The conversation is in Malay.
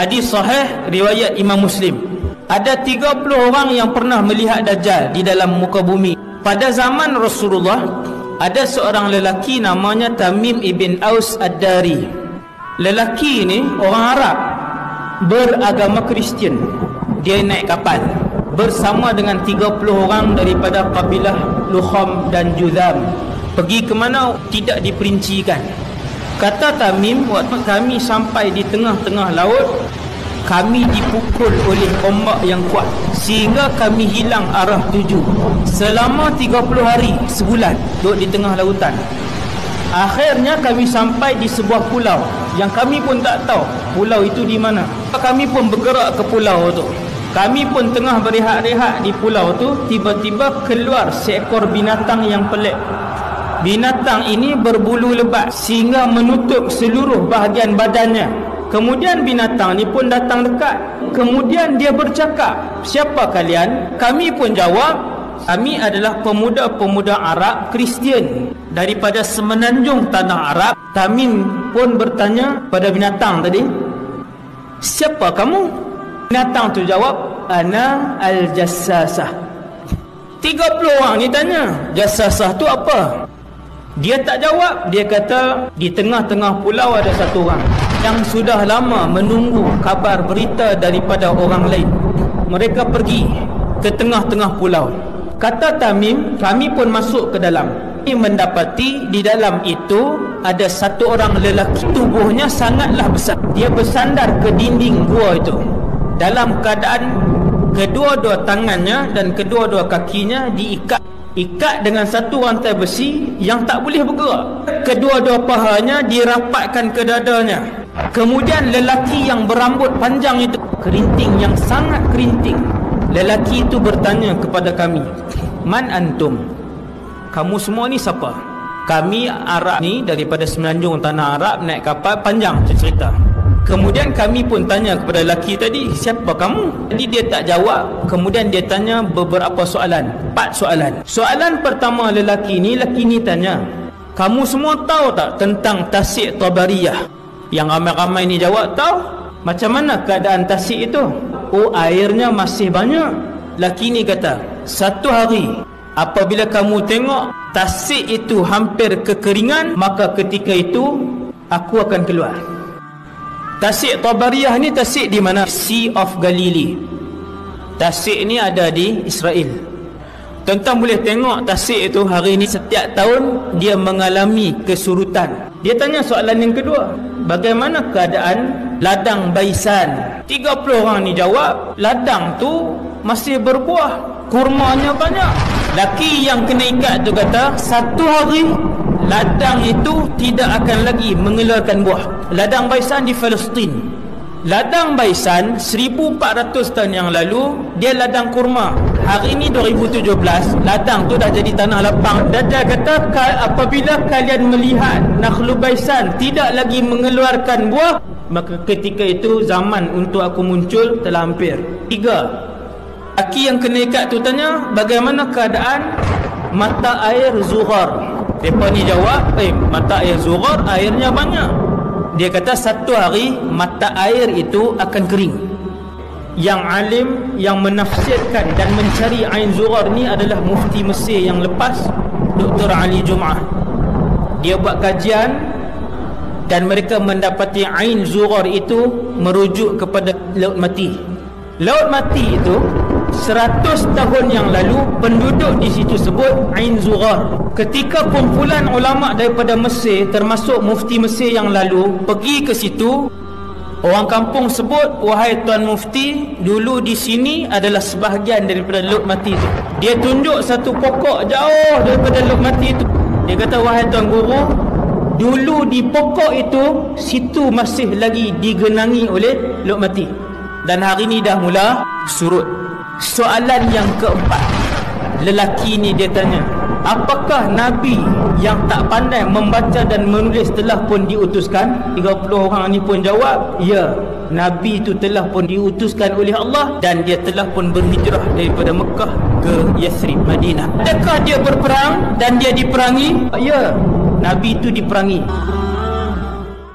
Hadis sahih riwayat Imam Muslim. Ada 30 orang yang pernah melihat Dajjal di dalam muka bumi. Pada zaman Rasulullah, ada seorang lelaki namanya Tamim ibn Aus Ad-Dari. Lelaki ini orang Arab, beragama Kristian. Dia naik kapal bersama dengan 30 orang daripada kabilah Lukham dan Judham. Pergi ke mana tidak diperincikan. Kata Tamim, waktu kami sampai di tengah-tengah laut, kami dipukul oleh ombak yang kuat sehingga kami hilang arah tuju. Selama 30 hari, sebulan duduk di tengah lautan. Akhirnya kami sampai di sebuah pulau yang kami pun tak tahu pulau itu di mana. Kami pun bergerak ke pulau itu. Kami pun tengah berehat-rehat di pulau tu, tiba-tiba keluar seekor binatang yang pelik. Binatang ini berbulu lebat sehingga menutup seluruh bahagian badannya. Kemudian binatang ni pun datang dekat. Kemudian dia bercakap, "Siapa kalian?" Kami pun jawab, "Kami adalah pemuda-pemuda Arab Kristian daripada semenanjung tanah Arab." Tamim pun bertanya pada binatang tadi, "Siapa kamu?" Binatang tu jawab, "Ana al-Jassasah." 30 orang ni tanya, "Jassasah tu apa?" Dia tak jawab. Dia kata, di tengah-tengah pulau ada satu orang yang sudah lama menunggu kabar berita daripada orang lain. Mereka pergi ke tengah-tengah pulau. Kata Tamim, kami pun masuk ke dalam. Kami mendapati di dalam itu ada satu orang lelaki, tubuhnya sangatlah besar. Dia bersandar ke dinding gua itu dalam keadaan kedua-dua tangannya dan kedua-dua kakinya diikat dengan satu rantai besi yang tak boleh bergerak. Kedua-dua pahanya dirapatkan ke dadanya. Kemudian lelaki yang berambut panjang itu, kerinting yang sangat kerinting. Lelaki itu bertanya kepada kami, "Man antum?" Kamu semua ni siapa? Kami Arab ni daripada semenanjung tanah Arab, naik kapal, panjang cerita. Kemudian kami pun tanya kepada lelaki tadi, "Siapa kamu?" Jadi dia tak jawab. Kemudian dia tanya beberapa soalan, 4 soalan. Soalan pertama lelaki ni tanya, "Kamu semua tahu tak tentang Tasik Tabariyah?" Yang ramai-ramai ni jawab, "Tahu." "Macam mana keadaan Tasik itu?" "Oh, airnya masih banyak." Lelaki ni kata, "Satu hari apabila kamu tengok Tasik itu hampir kekeringan, maka ketika itu aku akan keluar." Tasik Tabariyah ni tasik di mana? Sea of Galilee. Tasik ni ada di Israel. Tuan-tuan boleh tengok tasik itu hari ni setiap tahun dia mengalami kesurutan. Dia tanya soalan yang kedua, bagaimana keadaan ladang Baisan? 30 orang ni jawab, ladang tu masih berbuah, kurmanya banyak. Laki yang kena ikat tu kata, satu hari ladang itu tidak akan lagi mengeluarkan buah. Ladang Baisan di Palestin. Ladang Baisan 1400 tahun yang lalu dia ladang kurma. Hari ini 2017, ladang tu dah jadi tanah lapang. Dajjal kata, apabila kalian melihat Nakhlu Baisan tidak lagi mengeluarkan buah, maka ketika itu zaman untuk aku muncul telah hampir. 3. Laki yang kena ikat tu tanya, bagaimana keadaan mata air Zughar? Mereka ni jawab, mata air Zughar airnya banyak. Dia kata satu hari mata air itu akan kering. Yang alim yang menafsirkan dan mencari Ain Zughar ni adalah mufti Mesir yang lepas, Dr. Ali Jum'ah. Dia buat kajian dan mereka mendapati Ain Zughar itu merujuk kepada Laut Mati. Laut Mati itu 100 tahun yang lalu penduduk di situ sebut Ain Zughar. Ketika kumpulan ulama daripada Mesir, termasuk mufti Mesir yang lalu, pergi ke situ, orang kampung sebut, wahai tuan mufti, dulu di sini adalah sebahagian daripada Laut Mati itu. Dia tunjuk satu pokok jauh daripada Laut Mati itu. Dia kata, wahai tuan guru, dulu di pokok itu, situ masih lagi digenangi oleh Laut Mati. Dan hari ini dah mula surut. Soalan yang keempat, lelaki ni dia tanya, apakah Nabi yang tak pandai membaca dan menulis telah pun diutuskan? 30 orang ni pun jawab, ya, Nabi itu telah pun diutuskan oleh Allah dan dia telah pun berhijrah daripada Mekah ke Yathrib, Madinah. Adakah dia berperang dan dia diperangi? Ya, Nabi itu diperangi.